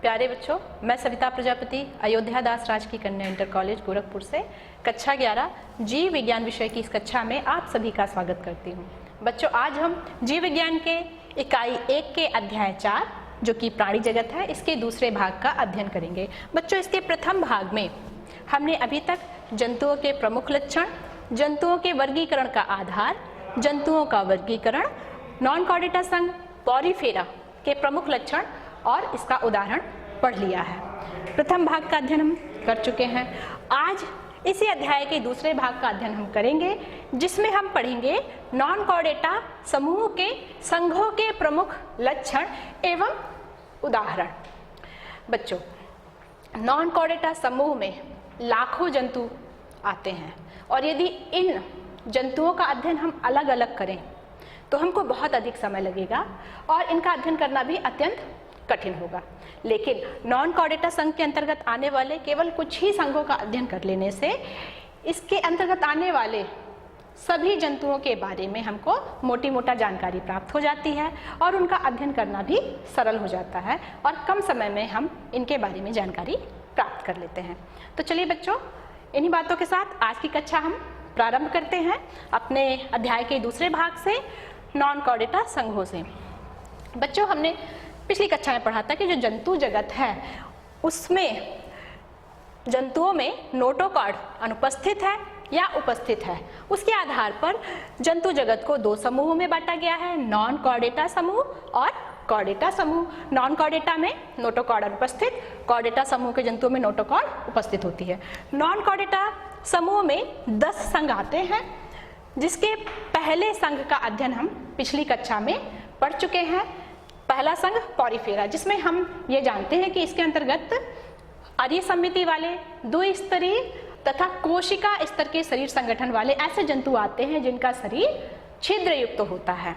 प्यारे बच्चों, मैं सविता प्रजापति अयोध्या दास राजकीय कन्या इंटर कॉलेज गोरखपुर से कक्षा 11 जीव विज्ञान विषय की इस कक्षा में आप सभी का स्वागत करती हूँ। बच्चों, आज हम जीव विज्ञान के इकाई 1 के अध्याय 4 जो कि प्राणी जगत है, इसके दूसरे भाग का अध्ययन करेंगे। बच्चों, इसके प्रथम भाग में हमने अभी तक जंतुओं के प्रमुख लक्षण, जंतुओं के वर्गीकरण का आधार, जंतुओं का वर्गीकरण, नॉन कॉर्डेटा संघ, पॉरीफेरा के प्रमुख लक्षण और इसका उदाहरण पढ़ लिया है। प्रथम भाग का अध्ययन हम कर चुके हैं। आज इसी अध्याय के दूसरे भाग का अध्ययन हम करेंगे, जिसमें हम पढ़ेंगे नॉन कॉर्डेटा समूह के संघों के प्रमुख लक्षण एवं उदाहरण। बच्चों, नॉन कॉर्डेटा समूह में लाखों जंतु आते हैं और यदि इन जंतुओं का अध्ययन हम अलग अलग करें तो हमको बहुत अधिक समय लगेगा और इनका अध्ययन करना भी अत्यंत कठिन होगा। लेकिन नॉन कॉर्डेटा संघ के अंतर्गत आने वाले केवल कुछ ही संघों का अध्ययन कर लेने से इसके अंतर्गत आने वाले सभी जंतुओं के बारे में हमको मोटी मोटा जानकारी प्राप्त हो जाती है और उनका अध्ययन करना भी सरल हो जाता है और कम समय में हम इनके बारे में जानकारी प्राप्त कर लेते हैं। तो चलिए बच्चों, इन्हीं बातों के साथ आज की कक्षा हम प्रारंभ करते हैं अपने अध्याय के दूसरे भाग से, नॉन कॉर्डेटा संघों से। बच्चों, हमने पिछली कक्षा में पढ़ा था कि जो जंतु जगत है उसमें जंतुओं में नोटोकॉर्ड अनुपस्थित है या उपस्थित है। उसके आधार पर जंतु जगत को दो समूहों में बांटा गया है, नॉन कॉर्डेटा समूह और कॉर्डेटा समूह। नॉन कॉर्डेटा में नोटोकॉर्ड अनुपस्थित, कॉर्डेटा समूह के जंतुओं में नोटोकॉर्ड उपस्थित होती है। नॉन कॉर्डेटा समूह में 10 संघ आते हैं, जिसके पहले संघ का अध्ययन हम पिछली कक्षा में पढ़ चुके हैं। पहला संघ पॉरीफेरा, जिसमें हम ये जानते हैं कि इसके अंतर्गत अर्य समिति वाले, द्विस्तरीय तथा कोशिका स्तर के शरीर संगठन वाले ऐसे जंतु आते हैं जिनका शरीर छिद्र युक्त होता है।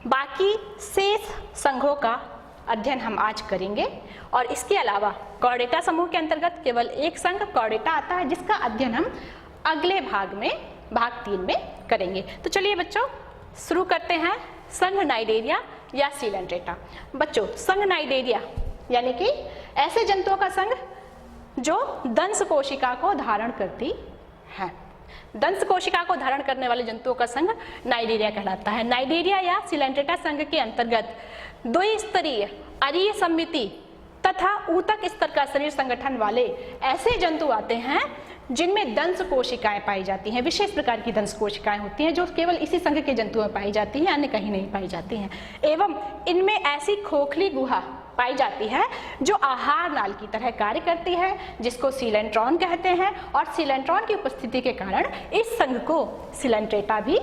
बाकी शेष संघों का अध्ययन हम आज करेंगे और इसके अलावा कॉर्डेटा समूह के अंतर्गत केवल एक संघ कॉर्डेटा आता है, जिसका अध्ययन हम अगले भाग में, भाग 3 में करेंगे। तो चलिए बच्चों, शुरू करते हैं संघ नाइडेरिया या सीलेंट्रेटा। बच्चों, संघ नाइडेरिया यानी कि ऐसे जंतुओं का संघ जो दंश कोशिका को धारण करती है। दंश कोशिका को धारण करने वाले जंतुओं का संघ नाइडेरिया कहलाता है। नाइडेरिया या सीलेंट्रेटा संघ के अंतर्गत द्विस्तरीय अर्य समिति तथा ऊतक स्तर का शरीर संगठन वाले ऐसे जंतु आते हैं जिनमें दंश कोशिकाएं पाई जाती हैं। विशेष प्रकार की दंश कोशिकाएं होती हैं जो केवल इसी संघ के जंतुओं में पाई जाती हैं, अन्य कहीं नहीं पाई जाती हैं। एवं इनमें ऐसी खोखली गुहा पाई जाती है जो आहार नाल की तरह कार्य करती है, जिसको सीलेंट्रॉन कहते हैं और सीलेंट्रॉन की उपस्थिति के कारण इस संघ को सीलेंट्रेटा भी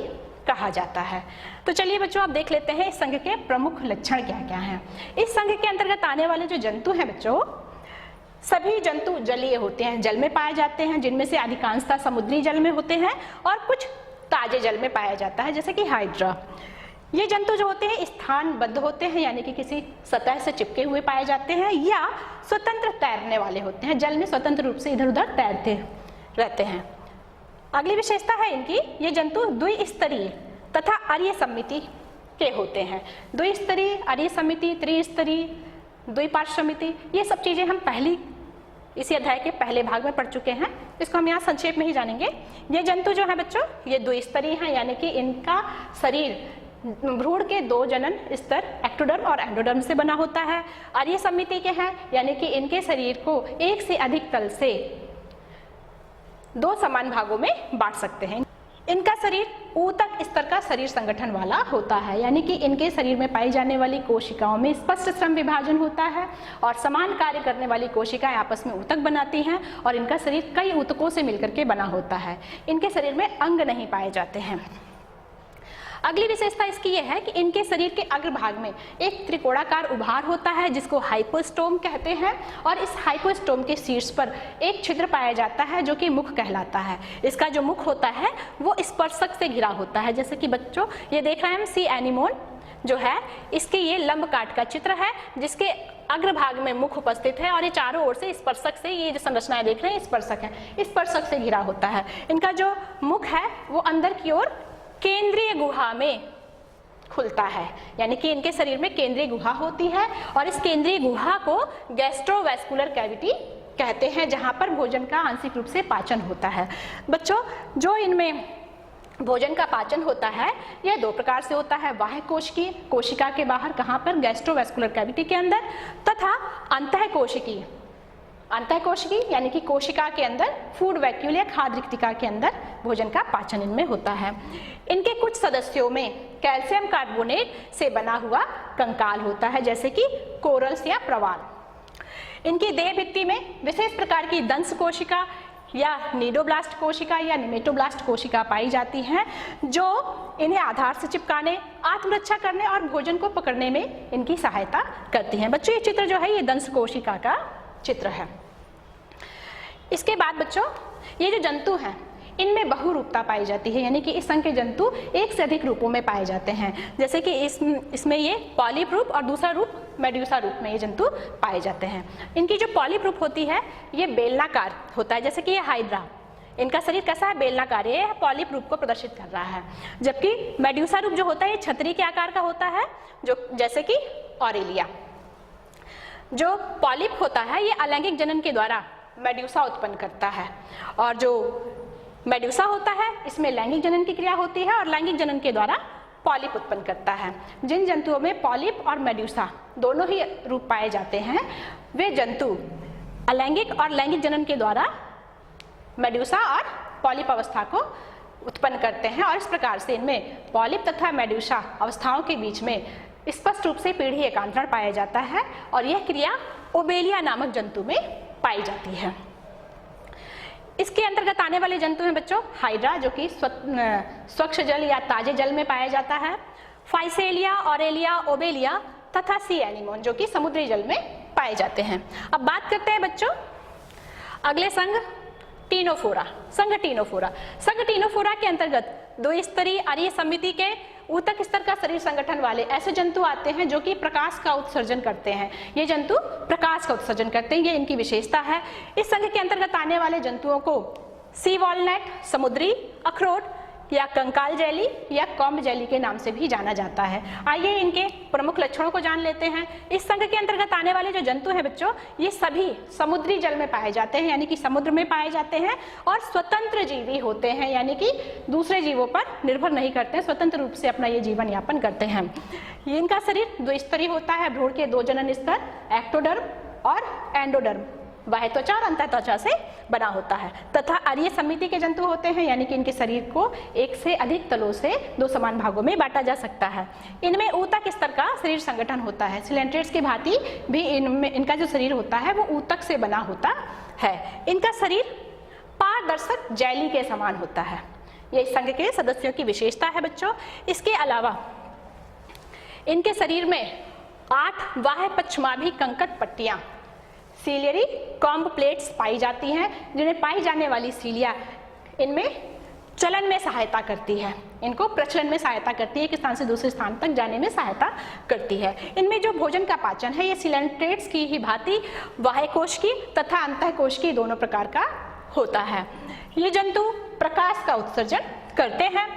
कहा जाता है। तो चलिए बच्चों, आप देख लेते हैं इस संघ के प्रमुख लक्षण क्या क्या हैं। इस संघ के अंतर्गत आने वाले जो जंतु हैं बच्चों, सभी जंतु जलीय होते हैं, जल में पाए जाते हैं, जिनमें से अधिकांशतः समुद्री जल में होते हैं और कुछ ताजे जल में पाया जाता है, जैसे कि हाइड्रा। ये जंतु जो होते हैं स्थानबद्ध होते हैं, यानी कि किसी सतह से चिपके हुए पाए जाते हैं, या स्वतंत्र तैरने वाले होते हैं, जल में स्वतंत्र रूप से इधर उधर तैरते रहते हैं। अगली विशेषता है इनकी, ये जंतु द्विस्तरीय तथा अर्य समिति के होते हैं। द्विस्तरीय, अर्य समिति, त्रिस्तरीय, द्विपार्श्व समिति, ये सब चीजें हम पहली इसी अध्याय के पहले भाग में पढ़ चुके हैं। इसको हम यहाँ संक्षेप में ही जानेंगे। ये जंतु जो है बच्चों, ये द्विस्तरीय हैं, यानी कि इनका शरीर भ्रूण के 2 जनन स्तर एक्टोडर्म और एंडोडर्म से बना होता है। अर्य समिति के हैं, यानी कि इनके शरीर को एक से अधिक तल से 2 समान भागों में बांट सकते हैं। इनका शरीर ऊतक स्तर का शरीर संगठन वाला होता है, यानी कि इनके शरीर में पाई जाने वाली कोशिकाओं में स्पष्ट श्रम विभाजन होता है और समान कार्य करने वाली कोशिकाएं आपस में ऊतक बनाती हैं और इनका शरीर कई ऊतकों से मिलकर के बना होता है। इनके शरीर में अंग नहीं पाए जाते हैं। अगली विशेषता इसकी यह है कि इनके शरीर के अग्रभाग में एक त्रिकोणाकार उभार होता है, जिसको हाइपोस्टोम कहते हैं, और इस हाइपोस्टोम के शीर्ष पर एक छिद्र पाया जाता है जो कि मुख कहलाता है। इसका जो मुख होता है वो स्पर्शक से घिरा होता है, जैसे कि बच्चों ये देख रहे हैं हम सी एनीमोन जो है, इसके ये लंब काट का चित्र है, जिसके अग्रभाग में मुख उपस्थित है और ये चारों ओर से स्पर्शक से, ये जो संरचनाएं देख रहे हैं स्पर्शक है, स्पर्शक से घिरा होता है। इनका जो मुख है वो अंदर की ओर केंद्रीय गुहा में खुलता है, यानी कि इनके शरीर में केंद्रीय गुहा होती है और इस केंद्रीय गुहा को गैस्ट्रोवैस्कुलर कैविटी कहते हैं, जहां पर भोजन का आंशिक रूप से पाचन होता है। बच्चों, जो इनमें भोजन का पाचन होता है यह दो प्रकार से होता है, बाह्य कोशिकीय, कोशिका के बाहर, कहाँ पर, गैस्ट्रोवैस्कुलर कैविटी के अंदर, तथा अंतःकोशिकीय, अंतःकोशिकीय यानी कि कोशिका के अंदर, फूड वैक्यूल या खाद्य रिक्तिका के अंदर भोजन का पाचन इनमें होता है। इनके कुछ सदस्यों में कैल्शियम कार्बोनेट से बना हुआ कंकाल होता है, जैसे कि कोरल्स या प्रवाल। इनकी देह भित्ति में विशेष प्रकार की दंश कोशिका या नीडोब्लास्ट कोशिका या निमेटोब्लास्ट कोशिका पाई जाती हैं, जो इन्हें आधार से चिपकाने, आत्मरक्षा करने और भोजन को पकड़ने में इनकी सहायता करती हैं। बच्चों, ये चित्र जो है ये दंश कोशिका का चित्र है। इसके बाद बच्चों, ये जो जंतु हैं इनमें बहुरूपता पाई जाती है, यानी कि इस संघ के जंतु एक से अधिक रूपों में पाए जाते हैं, जैसे कि इसमें ये पॉलिप रूप और दूसरा रूप मेड्यूसा रूप में ये जंतु पाए जाते हैं। इनकी जो पॉलिप रूप होती है ये बेलनाकार होता है, जैसे कि ये हाइड्रा, इनका शरीर कैसा है, बेलनाकार, ये पॉलिप रूप को प्रदर्शित कर रहा है। जबकि मेड्यूसा रूप जो होता है ये छतरी के आकार का होता है, जो जैसे कि ऑरेलिया। जो पॉलिप होता है ये अलैंगिक जनन के द्वारा मेड्यूसा उत्पन्न करता है, और जो मेड्यूसा होता है इसमें लैंगिक जनन की क्रिया होती है और लैंगिक जनन के द्वारा पॉलिप उत्पन्न करता है। जिन जंतुओं में पॉलिप और मेड्यूसा दोनों ही रूप पाए जाते हैं वे जंतु अलैंगिक और लैंगिक जनन के द्वारा मेड्यूसा और पॉलिप अवस्था को उत्पन्न करते हैं, और इस प्रकार से इनमें पॉलिप तथा मेड्यूसा अवस्थाओं के बीच में स्पष्ट रूप से पीढ़ी एकांतरण पाया जाता है, और यह क्रिया ओबेलिया नामक जंतु में पाई जाती है। इसके अंतर्गत आने वाले जंतु हैं बच्चों हाइड्रा, जो कि स्वच्छ जल या ताजे जल में पाया जाता है, फाइसेलिया, ऑरेलिया, ओबेलिया तथा सी एनिमोन, जो कि समुद्री जल में पाए जाते हैं। अब बात करते हैं बच्चों अगले संघ टीनोफोरा, संघ टीनोफोरा। संघ टीनोफोरा के अंतर्गत द्विस्तरीय अरीय समिति के ऊतक स्तर का शरीर संगठन वाले ऐसे जंतु आते हैं जो कि प्रकाश का उत्सर्जन करते हैं। ये जंतु प्रकाश का उत्सर्जन करते हैं, ये इनकी विशेषता है। इस संघ के अंतर्गत आने वाले जंतुओं को सी वॉलनट, समुद्री अखरोट या कंकाल जेली या कॉम्ब जेली के नाम से भी जाना जाता है। आइए इनके प्रमुख लक्षणों को जान लेते हैं। इस संघ के अंतर्गत आने वाले जो जंतु हैं बच्चों ये सभी समुद्री जल में पाए जाते हैं, यानी कि समुद्र में पाए जाते हैं, और स्वतंत्र जीवी होते हैं, यानी कि दूसरे जीवों पर निर्भर नहीं करते हैं, स्वतंत्र रूप से अपना ये जीवन यापन करते हैं। इनका शरीर द्विस्तरीय होता है, भ्रूण के दो जनन स्तर एक्टोडर्म और एंडोडर्म, बाह्य त्वचा और अंतः त्वचा से बना होता है, तथा अरीय समिति के जंतु होते हैं, यानी कि इनके शरीर को एक से अधिक तलों से दो समान भागों में बांटा जा सकता है। इनमें ऊतक स्तर का शरीर संगठन होता है, सिलेंट्रेट्स की भांति भी इनका जो शरीर होता है वो ऊतक से बना होता है। इनका शरीर पारदर्शक जेली के समान होता है, ये इस संघ के सदस्यों की विशेषता है बच्चों। इसके अलावा इनके शरीर में 8 बाह्य पश्चिमाभि कंकट पट्टियां सीलियरी कॉम्ब प्लेट्स पाई जाती हैं, जिन्हें पाई जाने वाली सीलिया इनमें चलन में सहायता करती है, इनको प्रचलन में सहायता करती है, एक स्थान से दूसरे स्थान तक जाने में सहायता करती है। इनमें जो भोजन का पाचन है ये सिलेंट्रेट्स की ही भांति बाह्य कोश की तथा अंतः कोश की दोनों प्रकार का होता है। ये जंतु प्रकाश का उत्सर्जन करते हैं।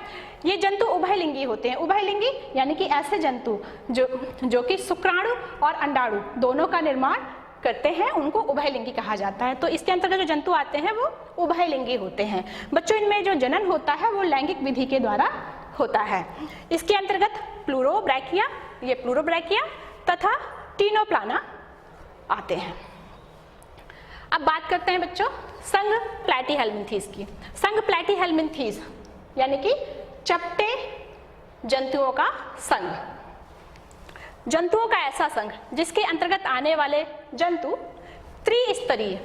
ये जंतु उभयलिंगी होते हैं। उभयलिंगी यानी कि ऐसे जंतु जो कि शुक्राणु और अंडाणु दोनों का निर्माण करते हैं, उनको उभयलिंगी कहा जाता है। तो इसके अंतर्गत जो जंतु आते हैं वो उभयलिंगी होते हैं। बच्चों इनमें जो जनन होता है वो लैंगिक विधि के द्वारा होता है। इसके अंतर्गत प्लूरोब्रैकिया, ये प्लूरोब्रैकिया तथा टीनोप्लाना आते हैं। अब बात करते हैं बच्चों संघ प्लैटीहेल्मिन्थीस की। संघ प्लैटीहेल्मिन्थीस यानी कि चपटे जंतुओं का संघ, जंतुओं का ऐसा संघ जिसके अंतर्गत आने वाले जंतु त्रिस्तरीय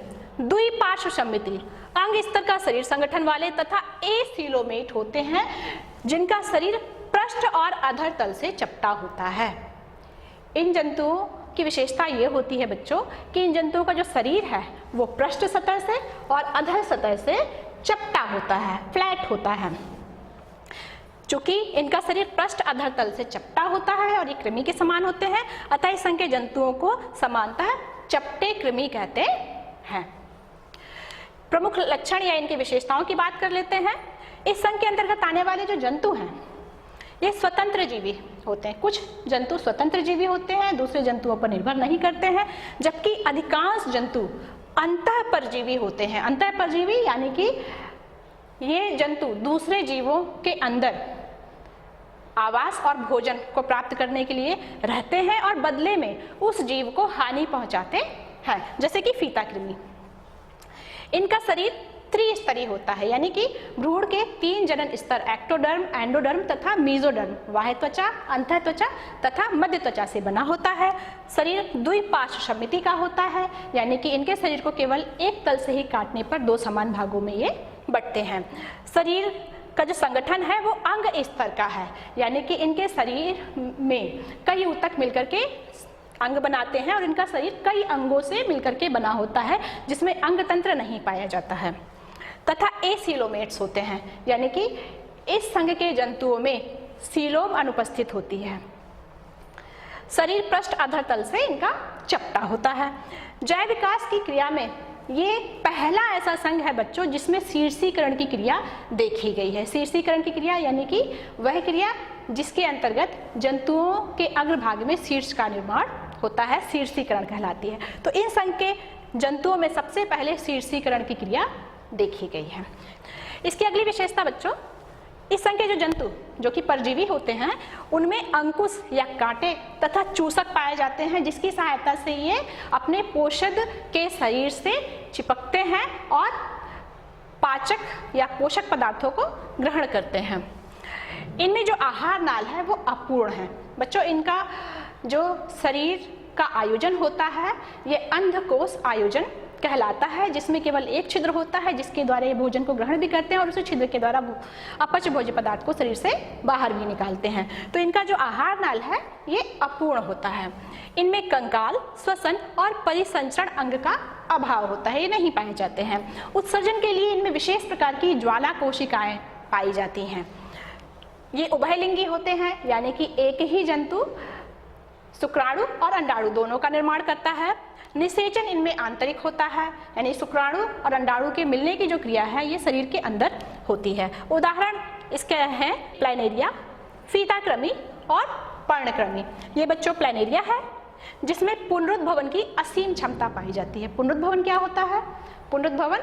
द्विपार्श्व समिति अंग स्तर का शरीर संगठन वाले तथा एसिलोमेट होते हैं, जिनका शरीर पृष्ठ और अधर तल से चपटा होता है। इन जंतुओं की विशेषता ये होती है बच्चों कि इन जंतुओं का जो शरीर है वो पृष्ठ सतह से और अधर सतह से चपटा होता है, फ्लैट होता है। चूंकि इनका शरीर पृष्ठ अधर तल से चपटा होता है और ये कृमि के समान होते हैं, अतः इस संघ के जंतुओं को समानतः चपटे कृमि कहते हैं। प्रमुख लक्षण या इनकी विशेषताओं की बात कर लेते हैं। इस संघ के अंतर्गत आने वाले जो जंतु हैं ये स्वतंत्र जीवी होते हैं। कुछ जंतु स्वतंत्र जीवी होते हैं, दूसरे जंतुओं पर निर्भर नहीं करते हैं, जबकि अधिकांश जंतु अंतःपरजीवी होते हैं। अंतःपरजीवी यानी कि ये जंतु दूसरे जीवों के अंदर आवास और भोजन को प्राप्त करने के लिए रहते हैं और बदले में उस जीव को हानि पहुंचाते हैं, जैसे कि फीता कृमि। इनका शरीर त्रिस्तरीय होता है, यानी कि भ्रूण के 3 जनन स्तर एक्टोडर्म, एंडोडर्म तथा मीजोडर्म, बाह्य त्वचा, अंतः त्वचा तथा मध्य त्वचा से बना होता है। शरीर द्विपार्श्व सममिति का होता है, यानी कि इनके शरीर को केवल एक तल से ही काटने पर 2 समान भागों में ये बंटते हैं। शरीर का जो संगठन है वो अंग स्तर का है, यानी कि इनके शरीर में कई ऊतक मिलकर के अंग बनाते हैं और इनका शरीर कई अंगों से मिलकर के बना होता है, जिसमें अंग तंत्र नहीं पाया जाता है। तथा एसीलोमेट्स होते हैं, यानी कि इस संघ के जंतुओं में सीलोम अनुपस्थित होती है। शरीर पृष्ठ अधर तल से इनका चपटा होता है। जैव विकास की क्रिया में ये पहला ऐसा संघ है बच्चों जिसमें शीर्षीकरण की क्रिया देखी गई है। शीर्षीकरण की क्रिया यानी कि वह क्रिया जिसके अंतर्गत जंतुओं के अग्रभाग में शीर्ष का निर्माण होता है, शीर्षीकरण कहलाती है। तो इन संघ के जंतुओं में सबसे पहले शीर्षीकरण की क्रिया देखी गई है। इसकी अगली विशेषता बच्चों, इस संघ के जो जंतु जो कि परजीवी होते हैं उनमें अंकुश या कांटे तथा चूसक पाए जाते हैं, जिसकी सहायता से ये अपने पोषक के शरीर से चिपकते हैं और पाचक या पोषक पदार्थों को ग्रहण करते हैं। इनमें जो आहार नाल है वो अपूर्ण है बच्चों। इनका जो शरीर का आयोजन होता है ये अंधकोश आयोजन कहलाता है, जिसमें केवल एक छिद्र होता है जिसके द्वारा ये भोजन को ग्रहण भी करते हैं और उस छिद्र के द्वारा अपच भोज्य पदार्थ को शरीर से बाहर भी निकालते हैं। तो इनका जो आहार नाल है ये अपूर्ण होता है। इनमें कंकाल, श्वसन और परिसंचरण अंग का अभाव होता है, ये नहीं पाए जाते हैं। उत्सर्जन के लिए इनमें विशेष प्रकार की ज्वाला कोशिकाएं पाई जाती हैं। ये उभयलिंगी होते हैं, यानी कि एक ही जंतु शुक्राणु और अंडाणु दोनों का निर्माण करता है। निषेचन इनमें आंतरिक होता है, यानी शुक्राणु और अंडाणु के मिलने की जो क्रिया है ये शरीर के अंदर होती है। उदाहरण इसके हैं प्लैनेरिया, फीताकृमि और पर्णकृमि। ये बच्चों प्लैनेरिया है जिसमें पुनरुद्भवन की असीम क्षमता पाई जाती है। पुनरुद्भवन क्या होता है? पुनरुद्भवन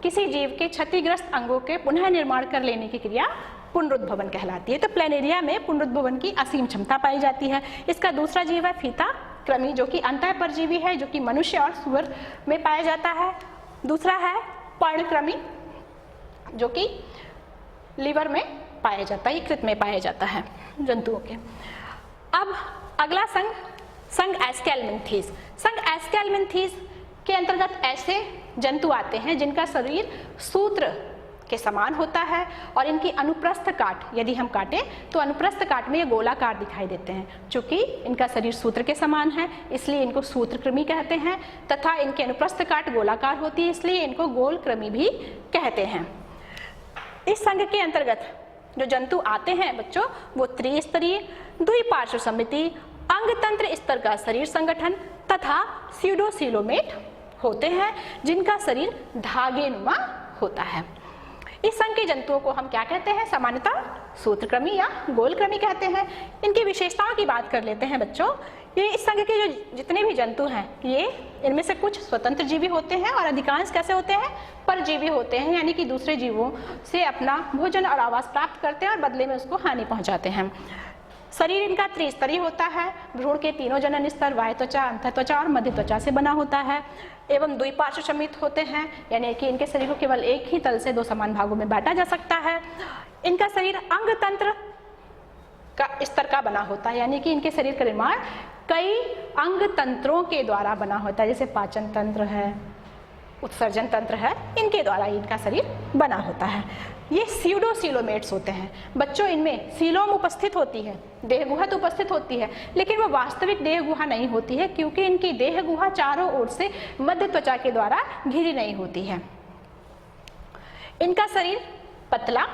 किसी जीव के क्षतिग्रस्त अंगों के पुनः निर्माण कर लेने की क्रिया पुनरुद्भवन कहलाती है। तो प्लैनेरिया में पुनरुद्भवन की असीम क्षमता पाई जाती है। इसका दूसरा जीव है फीताकृमि, जो कि अंतःपरजीवी है, जो कि मनुष्य और सुअर में पाया जाता है। दूसरा है पर्णकृमि, जो कि लीवर में पाया जाता है, यकृत में पाया जाता है जंतुओं के। अब अगला संघ एस्केलमिंथीज। संघ एस्केलमिंथीज के अंतर्गत ऐसे जंतु आते हैं जिनका शरीर सूत्र के समान होता है और इनकी अनुप्रस्थ काट यदि हम काटें तो अनुप्रस्थ काट में ये गोलाकार दिखाई देते हैं। चूंकि इनका शरीर सूत्र के समान है इसलिए इनको सूत्रकृमि कहते हैं, तथा इनके अनुप्रस्थ काट गोलाकार होती है इसलिए इनको गोलकृमि भी कहते हैं। इस संघ के अंतर्गत जो जंतु आते हैं बच्चों वो त्रिस्तरीय, द्विपार्श्व सममिति, अंगतंत्र स्तर का शरीर संगठन तथा स्यूडोसीलोमेट होते हैं जिनका शरीर धागेनुमा होता है। इस संघ के जंतुओं को हम क्या कहते हैं? सामान्यतः सूत्रकृमि या गोलकृमि कहते हैं। इनकी विशेषताओं की बात कर लेते हैं बच्चों। ये इस संघ के जो जितने भी जंतु हैं ये इनमें से कुछ स्वतंत्र जीवी होते हैं और अधिकांश कैसे होते हैं? परजीवी होते हैं, यानी कि दूसरे जीवों से अपना भोजन और आवास प्राप्त करते हैं और बदले में उसको हानि पहुंचाते हैं। शरीर इनका त्रिस्तरीय होता है। भ्रूण के तीनों जनन स्तर बाह्य त्वचा, अंतः त्वचा और मध्य त्वचा से बना होता है एवं द्विपार्श्व सममित होते हैं, यानी कि इनके शरीर को केवल एक ही तल से 2 समान भागों में बांटा जा सकता है। इनका शरीर अंग तंत्र का स्तर का बना होता है, यानी कि इनके शरीर का निर्माण कई अंग तंत्रों के द्वारा बना होता है, जैसे पाचन तंत्र है, उत्सर्जन तंत्र है, इनके द्वारा इनका शरीर बना होता है। ये स्यूडोसीलोमेट्स होते हैं बच्चों। इनमें सीलोम उपस्थित होती है, देह गुहा तो उपस्थित होती है लेकिन वो वास्तविक देह गुहा नहीं होती है क्योंकि इनकी देह गुहा चारों ओर से मध्य त्वचा के द्वारा घिरी नहीं होती है। इनका शरीर पतला,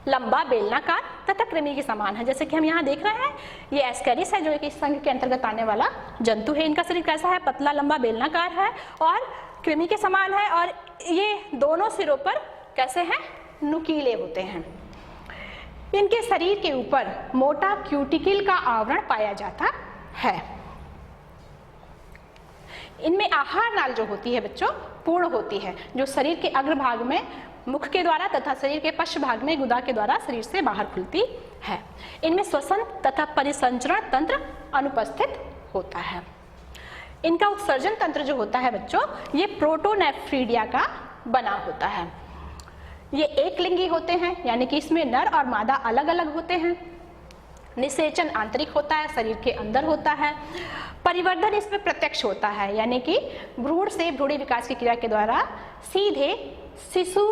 लंबा, बेलनाकार तथा कृमि के समान है। जैसे कि हम यहाँ देख रहे हैं ये एस्केरिस है जो कि इस संघ के अंतर्गत आने वाला जंतु है। इनका शरीर कैसा है? पतला, लंबा, बेलनाकार है और कृमि के समान है और ये दोनों सिरों पर कैसे हैं? नुकीले होते हैं। इनके शरीर के ऊपर मोटा क्यूटिकल का आवरण पाया जाता है। इनमें आहार नाल जो होती है बच्चों पूर्ण होती है, जो शरीर के अग्रभाग में मुख के द्वारा तथा शरीर के पश्च भाग में गुदा के द्वारा शरीर से बाहर खुलती है। इनमें श्वसन तथा परिसंचरण तंत्र अनुपस्थित होता है। इनका उत्सर्जन तंत्र जो होता है बच्चों, ये प्रोटोनेफ्रीडिया का बना होता है। ये एक लिंगी होते हैं, यानी कि इसमें नर और मादा अलग अलग होते हैं। निषेचन आंतरिक होता है, शरीर के अंदर होता है। परिवर्धन इसमें प्रत्यक्ष होता है, यानी कि भ्रूण से भ्रूणी विकास की क्रिया के द्वारा सीधे शिशु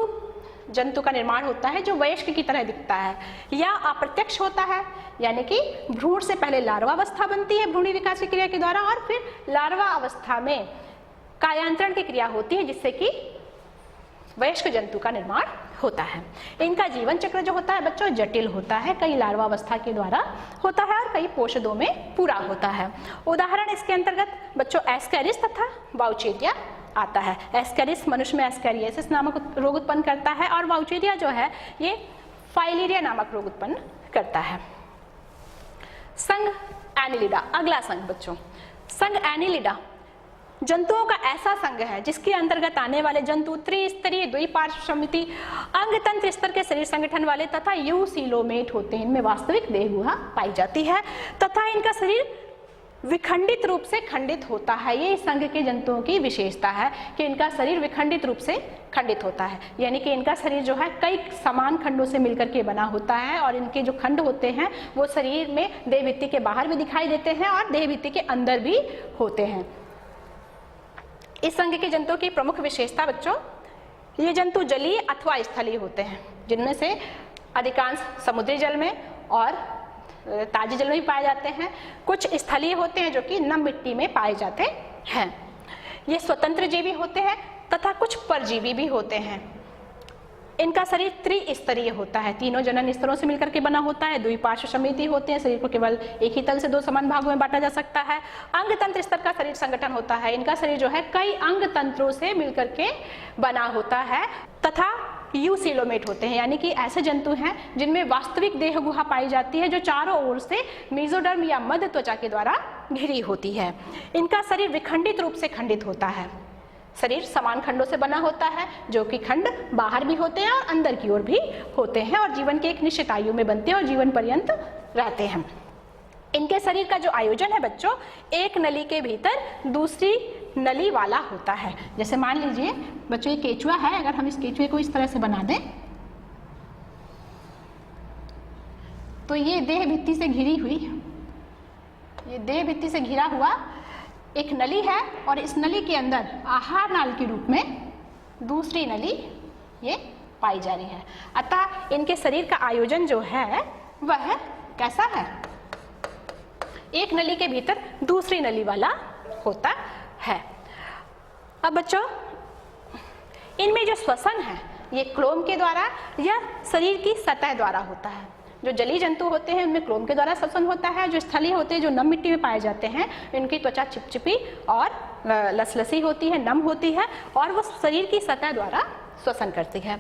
जंतु का निर्माण होता है जो वयस्क की तरह दिखता है, या अप्रत्यक्ष होता है, यानी कि भ्रूण से पहले लार्वा अवस्था बनती है भ्रूणी विकास की क्रिया के द्वारा, और फिर लार्वा अवस्था में कायांतरण की क्रिया होती है जिससे कि वयस्क जंतु का निर्माण होता है। इनका जीवन चक्र जो होता है बच्चों जटिल होता है, कई लार्वा अवस्था के द्वारा होता है और कई पोषदों में पूरा होता है। उदाहरण इसके अंतर्गत बच्चों एस्केरिस तथा वाउचेरिया आता है। एस्केरिस मनुष्य में एस्केरियोसिस नामक रोग उत्पन्न करता है और वाउचेरिया जो है ये फाइलेरिया नामक रोग उत्पन्न करता है। संघ एनिलिडा, अगला संघ बच्चों, संघ एनिलिडा जंतुओं का ऐसा संघ है जिसके अंतर्गत आने वाले जंतु त्रिस्तरीय द्विपार्श्व समिति अंग तंत्र स्तर के शरीर संगठन वाले तथा यूसिलोमेट होते हैं। इनमें वास्तविक देह गुहा पाई जाती है तथा इनका शरीर विखंडित रूप से खंडित होता है। ये संघ के जंतुओं की विशेषता है कि इनका शरीर विखंडित रूप से खंडित होता है, यानी कि इनका शरीर जो है कई समान खंडों से मिलकर के बना होता है और इनके जो खंड होते हैं वो शरीर में देह भित्ति के बाहर भी दिखाई देते हैं और देह भित्ति के अंदर भी होते हैं। इस संघ के जंतुओं की प्रमुख विशेषता बच्चों, ये जंतु जलीय अथवा स्थलीय होते हैं, जिनमें से अधिकांश समुद्री जल में और ताजे जल में भी पाए जाते हैं। कुछ स्थलीय होते हैं जो कि नम मिट्टी में पाए जाते हैं। ये स्वतंत्र जीवी होते हैं तथा कुछ परजीवी भी होते हैं। इनका शरीर त्रिस्तरीय होता है, तीनों जनन स्तरों से मिलकर के बना होता है। द्विपार्श्व समिति होते हैं, शरीर को केवल एक ही तल से दो समान भागों में बांटा जा सकता है। अंग तंत्र स्तर का शरीर संगठन होता है, इनका शरीर जो है कई अंग तंत्रों से मिलकर के बना होता है तथा यूसिलोमेट होते हैं, यानी कि ऐसे जंतु हैं जिनमें वास्तविक देह गुहा पाई जाती है जो चारों ओर से मेसोडर्म या मध्य त्वचा के द्वारा घिरी होती है। इनका शरीर विखंडित रूप से खंडित होता है, शरीर समान खंडों से बना होता है जो कि खंड बाहर भी होते हैं और अंदर की ओर भी होते हैं और जीवन के एक निश्चित आयु में बनते हैं और जीवन पर्यंत रहते हैं। इनके शरीर का जो आयोजन है बच्चों, एक नली के भीतर दूसरी नली वाला होता है। जैसे मान लीजिए बच्चों ये केचुआ है, अगर हम इस केचुए को इस तरह से बना दें तो ये देह भित्ति से घिरी हुई, ये देह भित्ति से घिरा हुआ एक नली है और इस नली के अंदर आहार नाल के रूप में दूसरी नली ये पाई जा रही है। अतः इनके शरीर का आयोजन जो है वह कैसा है, एक नली के भीतर दूसरी नली वाला होता है। अब बच्चों इनमें जो श्वसन है ये क्लोम के द्वारा या शरीर की सतह द्वारा होता है। जो जलीय जंतु होते हैं उनमें क्लोम के द्वारा श्वसन होता है। जो स्थलीय होते हैं, जो नम मिट्टी में पाए जाते हैं, इनकी त्वचा चिपचिपी और लसलसी होती है, नम होती है और वो शरीर की सतह द्वारा श्वसन करती है।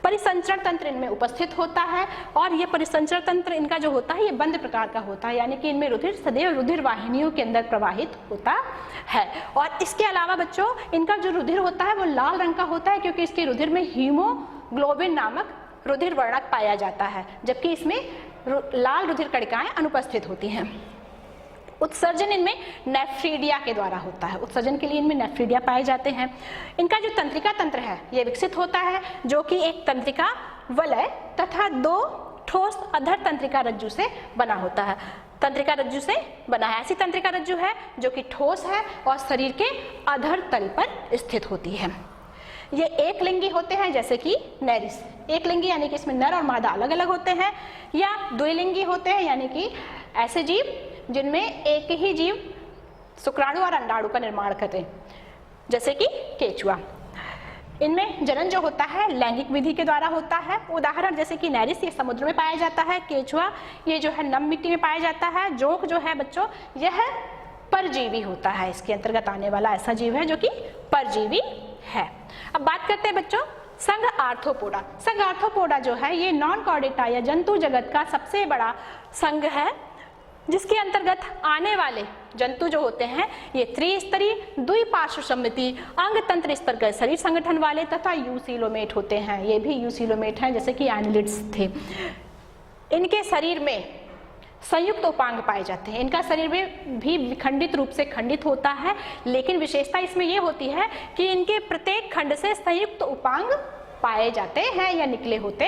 परिसंचरण तंत्र इनमें उपस्थित होता है और ये परिसंचरण तंत्र इनका जो होता है ये बंद प्रकार का होता है, यानी कि इनमें रुधिर सदैव रुधिर वाहिनियों के अंदर प्रवाहित होता है। और इसके अलावा बच्चों इनका जो रुधिर होता है वो लाल रंग का होता है क्योंकि इसके रुधिर में हीमोग्लोबिन नामक रुधिर वर्णक पाया जाता है, जबकि इसमें लाल रुधिर कणिकाएं अनुपस्थित होती हैं। उत्सर्जन इनमें नेफ्रीडिया के द्वारा होता है, उत्सर्जन के लिए इनमें नेफ्रीडिया पाए जाते हैं। इनका जो तंत्रिका तंत्र है ये विकसित होता है जो कि एक तंत्रिका वलय तथा दो ठोस अधर तंत्रिका रज्जु से बना होता है। तंत्रिका रज्जु से बना है, ऐसी तंत्रिका रज्जु है जो कि ठोस है और शरीर के अधर तल पर स्थित होती है। ये एक लिंगी होते हैं जैसे कि नैरिस, एक लिंगी यानी कि इसमें नर और मादा अलग अलग होते हैं, या द्विलिंगी होते हैं यानी कि ऐसे जीव जिनमें एक ही जीव शुक्राणु और अंडाणु का निर्माण करते हैं जैसे कि केचुआ। इनमें जनन जो होता है लैंगिक विधि के द्वारा होता है। उदाहरण जैसे कि नैरिस ये समुद्र में पाया जाता है, केचुआ ये जो है नम मिट्टी में पाया जाता है। जोंक जो है बच्चों यह परजीवी होता है, इसके अंतर्गत आने वाला ऐसा जीव है जो कि परजीवी है। अब बात करते हैं बच्चों संघ आर्थ्रोपोडा। संघ आर्थ्रोपोडा जो है ये नॉन कॉर्डेटा या जंतु जगत का सबसे बड़ा संघ है, जिसके अंतर्गत आने वाले जंतु जो होते हैं ये त्रिस्तरीय, द्विपार्श्व सममिति, अंग तंत्र स्तर का शरीर संगठन वाले तथा यूसीलोमेट होते हैं। ये भी यूसीलोमेट हैं, जैसे कि एनिलिड्स थे। इनके शरीर में संयुक्त उपांग पाए जाते हैं। इनका शरीर में भी विखंडित रूप से खंडित होता है, लेकिन विशेषता इसमें यह होती है कि इनके प्रत्येक खंड से संयुक्त उपांग पाए जाते हैं या निकले होते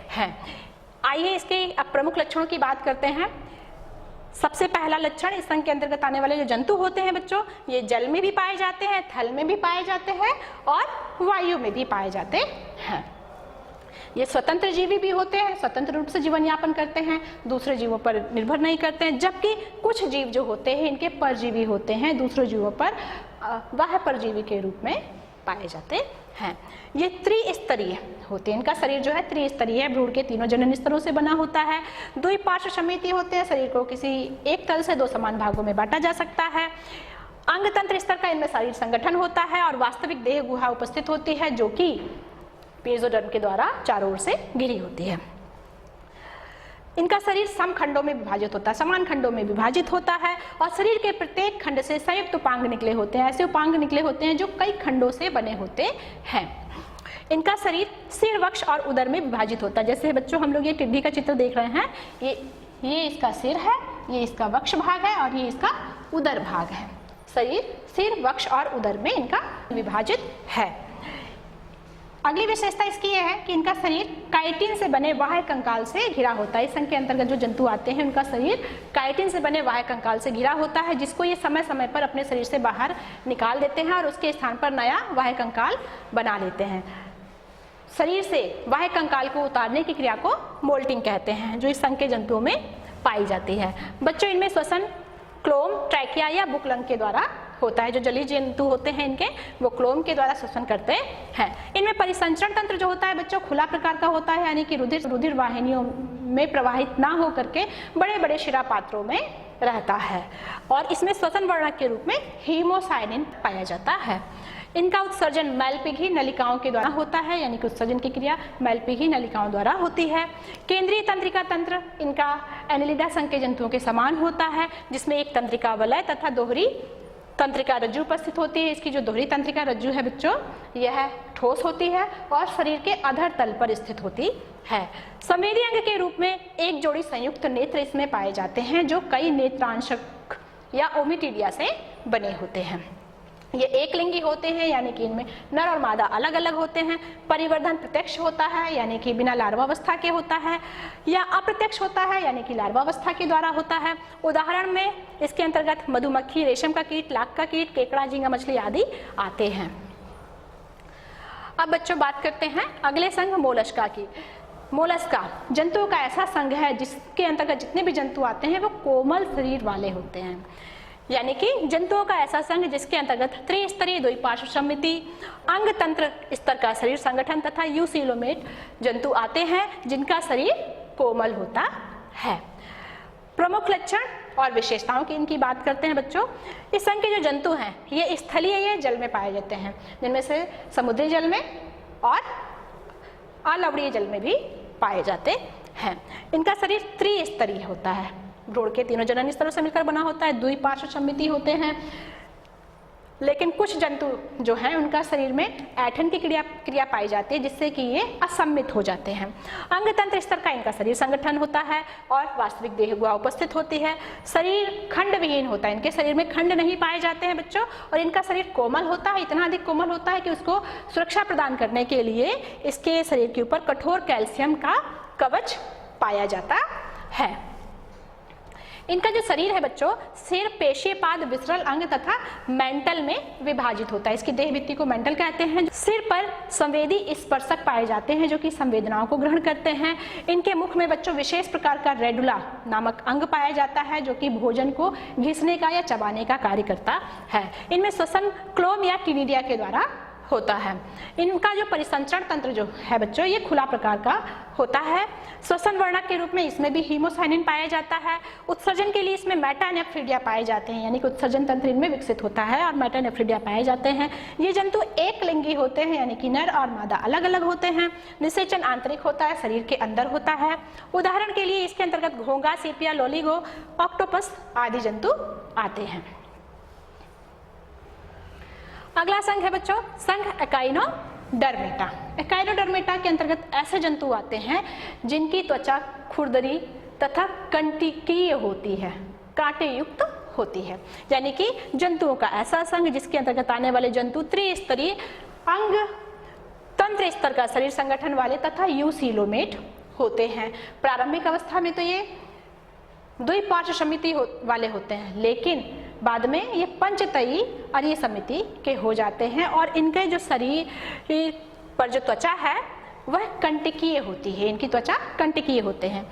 हैं। आइए इसके अब प्रमुख लक्षणों की बात करते हैं। सबसे पहला लक्षण, इस संघ के अंतर्गत आने वाले जो जंतु होते हैं बच्चों, ये जल में भी पाए जाते हैं, थल में भी पाए जाते हैं और वायु में भी पाए जाते हैं। ये स्वतंत्र जीवी भी होते हैं, स्वतंत्र रूप से जीवन यापन करते हैं, दूसरे जीवों पर निर्भर नहीं करते हैं। जबकि कुछ जीव जो होते हैं इनके परजीवी होते हैं, दूसरे जीवों पर बाह्य परजीवी के रूप में पाए जाते हैं। ये त्रिस्तरीय होते हैं, इनका शरीर जो है त्रिस्तरीय है, भ्रूण के तीनों जनन स्तरों से बना होता है। द्विपार्श्व सममिति होते हैं, शरीर को किसी एक तल से दो समान भागों में बांटा जा सकता है। अंग तंत्र स्तर का इनमें शरीर संगठन होता है और वास्तविक देह गुहा उपस्थित होती है, जो कि पेजोडर्म के द्वारा चारों ओर से घिरी होती है। इनका शरीर सम खंडों में विभाजित होता है, समान खंडों में विभाजित होता है और शरीर के प्रत्येक खंड से संयुक्त उपांग निकले होते हैं। ऐसे उपांग निकले होते हैं जो कई खंडों से बने होते हैं। इनका शरीर सिर, वक्ष और उदर में विभाजित होता है। जैसे बच्चों हम लोग ये टिड्डी का चित्र देख रहे हैं, ये इसका सिर है, ये इसका वक्ष भाग है और ये इसका उदर भाग है। शरीर सिर, वक्ष और उदर में इनका विभाजित है। अगली विशेषता इसकी यह है कि इनका शरीर काइटिन से बने बाह्य कंकाल से घिरा होता है। इस संघ के अंतर्गत जो जंतु आते हैं उनका शरीर काइटिन से बने बाह्य कंकाल से घिरा होता है, जिसको ये समय समय पर अपने शरीर से बाहर निकाल देते हैं और उसके स्थान पर नया बाह्य कंकाल बना लेते हैं। शरीर से बाह्य कंकाल को उतारने की क्रिया को मोल्टिंग कहते हैं, जो इस संघ के जंतुओं में पाई जाती है। बच्चों, इनमें श्वसन क्लोम, ट्रैकिया या बुकलंग के द्वारा होता है। जो जलीय जंतु होते हैं इनके, वो क्लोम के द्वारा श्वसन करते हैं। इनमें परिसंचरण तंत्र जो होता है बच्चों रुधिर प्रकार का होता है, यानी कि रुधिर वाहिनियों में प्रवाहित ना हो करके बड़े बड़े शिरा पात्रों में रहता है और इसमें श्वसन वर्णक के रूप में हीमोसाइनिन पाया जाता है। इनका उत्सर्जन मैलपिघी नलिकाओं के द्वारा होता है, यानी कि उत्सर्जन की क्रिया मैलपिघी नलिकाओं द्वारा होती है। केंद्रीय तंत्रिका तंत्र इनका एनेलिडा संघ के जंतुओं के समान होता है, जिसमें एक तंत्रिका वलय तथा दोहरी तंत्रिका रज्जु उपस्थित होती है। इसकी जो दोहरी तंत्रिका रज्जु है बच्चों, यह ठोस होती है और शरीर के अधर तल पर स्थित होती है। संवेदी अंग के रूप में एक जोड़ी संयुक्त नेत्र इसमें पाए जाते हैं, जो कई नेत्रांशक या ओमिटिडिया से बने होते हैं। ये एक लिंगी होते हैं, यानी कि इनमें नर और मादा अलग अलग होते हैं। परिवर्धन प्रत्यक्ष होता है, यानी कि बिना लार्वावस्था के होता है, या अप्रत्यक्ष होता है, यानी कि लार्वावस्था के द्वारा होता है। उदाहरण में इसके अंतर्गत मधुमक्खी, रेशम का कीट, लाख का कीट, केकड़ा, झींगा मछली आदि आते हैं। अब बच्चों बात करते हैं अगले संघ मोलस्का की। मोलस्का जंतुओं का ऐसा संघ है जिसके अंतर्गत जितने भी जंतु आते हैं वो कोमल शरीर वाले होते हैं, यानी कि जंतुओं का ऐसा संघ जिसके अंतर्गत त्रिस्तरीय, द्विपार्श्व सममिति, अंग तंत्र स्तर का शरीर संगठन तथा यूसीलोमेट जंतु आते हैं, जिनका शरीर कोमल होता है। प्रमुख लक्षण और विशेषताओं की इनकी बात करते हैं बच्चों। इस संघ के जो जंतु हैं ये स्थलीय या जल में पाए जाते हैं, जिनमें से समुद्री जल में और अलवणीय जल में भी पाए जाते हैं। इनका शरीर त्रिस्तरीय होता है, भ्रूण के तीनों जनन स्तरों से मिलकर बना होता है। द्विपार्श्व सममिति होते हैं, लेकिन कुछ जंतु जो हैं उनका शरीर में ऐंठन की क्रिया पाई जाती है, जिससे कि ये असम्मित हो जाते हैं। अंग तंत्र स्तर का इनका शरीर संगठन होता है और वास्तविक देह गुहा उपस्थित होती है। शरीर खंड विहीन होता है, इनके शरीर में खंड नहीं पाए जाते हैं बच्चों, और इनका शरीर कोमल होता है, इतना अधिक कोमल होता है कि उसको सुरक्षा प्रदान करने के लिए इसके शरीर के ऊपर कठोर कैल्शियम का कवच पाया जाता है। इनका जो शरीर है बच्चों, सिर, पेशीपाद, विसरल अंग तथा मेंटल में विभाजित होता है। इसकी देह भित्ति को मेंटल कहते हैं। सिर पर संवेदी स्पर्शक पाए जाते हैं जो कि संवेदनाओं को ग्रहण करते हैं। इनके मुख में बच्चों विशेष प्रकार का रेडुला नामक अंग पाया जाता है, जो कि भोजन को घिसने का या चबाने का कार्य करता है। इनमें श्वसन क्लोम या टिनिडिया के द्वारा होता है। इनका जो परिसंचरण तंत्र जो है बच्चों ये खुला प्रकार का होता है। श्वसन वर्णक के रूप में इसमें भी हीमोसाइनिन पाया जाता है। उत्सर्जन के लिए इसमें मेटानेफ्रिडिया पाए जाते हैं, यानी कि उत्सर्जन तंत्र इनमें विकसित होता है और मेटानेफ्रिडिया पाए जाते हैं। ये जंतु एक लिंगी होते हैं, यानी कि नर और मादा अलग अलग होते हैं। निषेचन आंतरिक होता है, शरीर के अंदर होता है। उदाहरण के लिए इसके अंतर्गत घोंगा, सीपिया, लोलिगो, ऑक्टोपस आदि जंतु आते हैं। अगला संघ है बच्चों संघ एकाइनोडर्मेटा। एकाइनोडर्मेटा के अंतर्गत ऐसे जंतु आते हैं जिनकी त्वचा खुरदरी तथा कंटिकीय होती है, कांटे युक्त होती है, यानी कि जंतुओं का ऐसा संघ जिसके अंतर्गत आने वाले जंतु त्रिस्तरीय अंग तंत्र स्तर का शरीर संगठन वाले तथा यूसीलोमेट होते हैं। प्रारंभिक अवस्था में तो ये द्विपार्श्व समिति वाले होते हैं, लेकिन बाद में ये पंचतयी अरीय समिति के हो जाते हैं और इनके जो शरीर पर जो त्वचा है वह कंटिकीय होती है। इनकी त्वचा कंटिकीय होते हैं।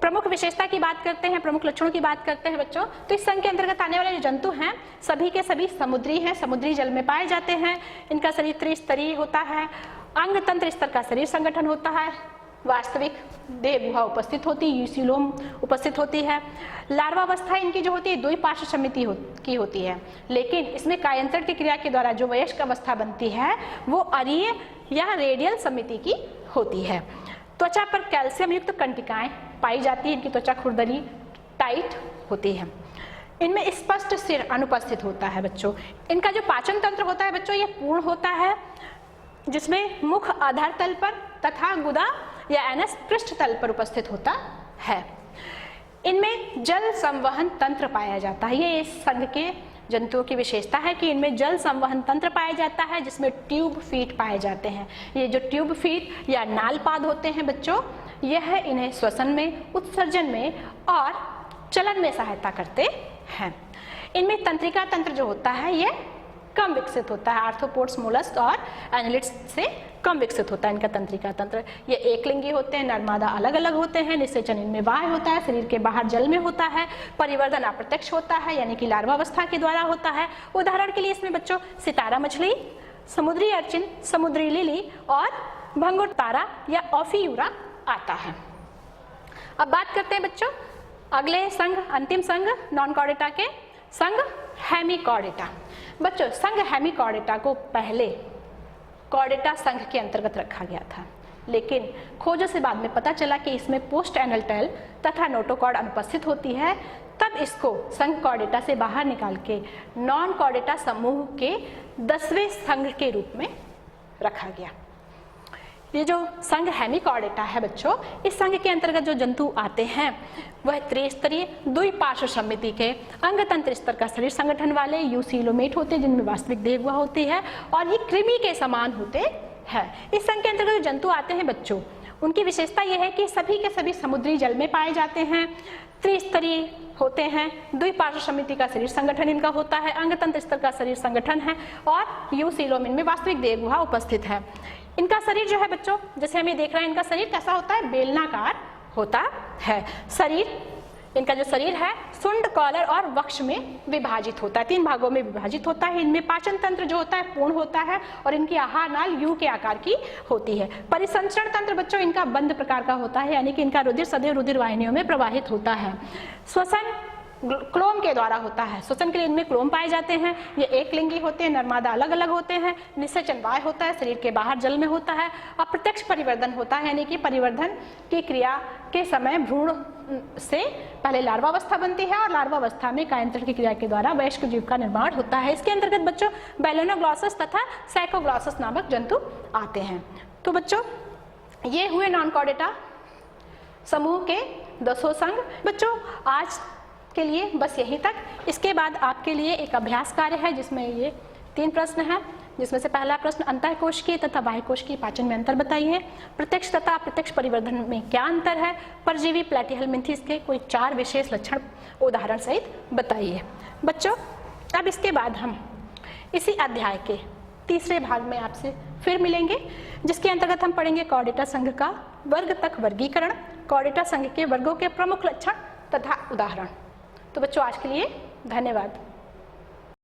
प्रमुख विशेषता की बात करते हैं, प्रमुख लक्षणों की बात करते हैं बच्चों, तो इस संघ के अंतर्गत आने वाले जो जंतु हैं सभी के सभी समुद्री हैं, समुद्री जल में पाए जाते हैं। इनका शरीर त्रिस्तरीय होता है, अंग तंत्र स्तर का शरीर संगठन होता है, वास्तविक देह गुहा उपस्थित होती है, यूसीलोम उपस्थित होती है। लार्वावस्था इनकी जो होती है द्विपार्श्व समिति की होती है, लेकिन इसमें कायांतरण की क्रिया के द्वारा जो वयस्क अवस्था बनती है वो अरीय या रेडियल समिति की होती है। त्वचा पर कैल्शियम युक्त कंटिकाएं पाई जाती है। इनकी त्वचा खुरदरी टाइट होती है। इनमें स्पष्ट सिर अनुपस्थित होता है बच्चों। इनका जो पाचन तंत्र होता है बच्चों ये पूर्ण होता है, जिसमें मुख आधार तल पर तथा गुदा या एनस पृष्ठ तल पर उपस्थित होता है। इनमें जल संवहन तंत्र पाया जाता है। ये इस संघ के जंतुओं की विशेषता है कि इनमें जल संवहन तंत्र पाया जाता है, जिसमें ट्यूब फीट पाए जाते हैं। ये जो ट्यूब फीट या नालपाद होते हैं बच्चों, यह इन्हें श्वसन में, उत्सर्जन में और चलन में सहायता करते हैं। इनमें तंत्रिका तंत्र जो होता है ये कम विकसित होता है। आर्थ्रोपोड्स, मोलस्क और एनालिड्स से कम विकसित होता है इनका तंत्रिका तंत्र। ये एक लिंगी होते हैं, नर मादा अलग अलग होते हैं। निषेचन इनमें बाह्य होता है, शरीर के बाहर जल में होता है। परिवर्धन अप्रत्यक्ष होता है, यानी कि लार्वावस्था के द्वारा होता है। उदाहरण के लिए इसमें बच्चों सितारा मछली, समुद्री अर्चिन, समुद्री लिली और भंगुर तारा या ऑफियूरा आता है। अब बात करते हैं बच्चों अगले संघ, अंतिम संघ नॉन कॉर्डेटा के, संघ हेमिकॉर्डेटा। बच्चों संघ हेमिकॉर्डेटा को पहले कॉर्डेटा संघ के अंतर्गत रखा गया था, लेकिन खोजों से बाद में पता चला कि इसमें पोस्ट एनल टेल तथा नोटोकॉर्ड अनुपस्थित होती है। तब इसको संघ कॉर्डेटा से बाहर निकाल के नॉन कॉर्डेटा समूह के 10वें संघ के रूप में रखा गया। ये जो संघ हेमिकॉर्डेटा है बच्चों, इस संघ के अंतर्गत जो जंतु आते हैं वह त्रिस्तरीय द्विपार्श्व समिति के अंग तंत्र स्तर का शरीर संगठन वाले यूसीलोमेट होते हैं, जिनमें वास्तविक देह गुहा होती है और ये कृमि के समान होते हैं। इस संघ के अंतर्गत जो जंतु आते हैं बच्चों, उनकी विशेषता यह है कि सभी के सभी समुद्री जल में पाए जाते हैं, त्रिस्तरीय होते हैं, द्विपार्श्व समिति का शरीर संगठन इनका होता है, अंग तंत्र स्तर का शरीर संगठन है और यूसीलोम इनमें वास्तविक देह गुहा उपस्थित है। इनका शरीर जो है बच्चों, जैसे हम ये देख रहे हैं, इनका शरीर कैसा होता है, बेलनाकार होता है। शरीर, इनका जो शरीर है सुंड, कॉलर और वक्ष में विभाजित होता है, 3 भागों में विभाजित होता है। इनमें पाचन तंत्र जो होता है पूर्ण होता है और इनकी आहार नाल यू के आकार की होती है। परिसंचरण तंत्र बच्चों इनका बंद प्रकार का होता है, यानी कि इनका रुधिर सदैव रुधिर वाहिनियों में प्रवाहित होता है। श्वसन क्लोम के द्वारा होता है। श्वसन के लिए इनमें क्लोम पाए जाते हैं। ये एक लिंगी होते हैं, नर मादा अलग अलग होते हैं। निषेचन बाह्य होता है, शरीर के बाहर जल में होता है। अप्रत्यक्ष परिवर्धन होता है, यानी कि परिवर्धन की क्रिया के समय भ्रूण से पहले लार्वावस्था बनती है और लार्वावस्था में कायांतरण की क्रिया के द्वारा वयस्क जीव का निर्माण होता है। इसके अंतर्गत बच्चों बेलोनोग्लॉसस तथा साइकोग्लॉसस नामक जंतु आते हैं। तो बच्चों ये हुए नॉन कॉर्डेटा समूह के 10 संघ। बच्चों आज के लिए बस यहीं तक। इसके बाद आपके लिए एक अभ्यास कार्य है जिसमें ये 3 प्रश्न हैं, जिसमें से पहला प्रश्न अंतःकोशिकीय तथा बाह्यकोशिकीय पाचन में अंतर बताइए। प्रत्यक्ष तथा अप्रत्यक्ष परिवर्धन में क्या अंतर है। परजीवी प्लैटीहेलमिन्थेस के कोई 4 विशेष लक्षण उदाहरण सहित बताइए। बच्चों अब इसके बाद हम इसी अध्याय के 3रे भाग में आपसे फिर मिलेंगे, जिसके अंतर्गत हम पढ़ेंगे कॉर्डेटा संघ का वर्ग तक वर्गीकरण, कॉर्डेटा संघ के वर्गों के प्रमुख लक्षण तथा उदाहरण। तो बच्चों आज के लिए धन्यवाद।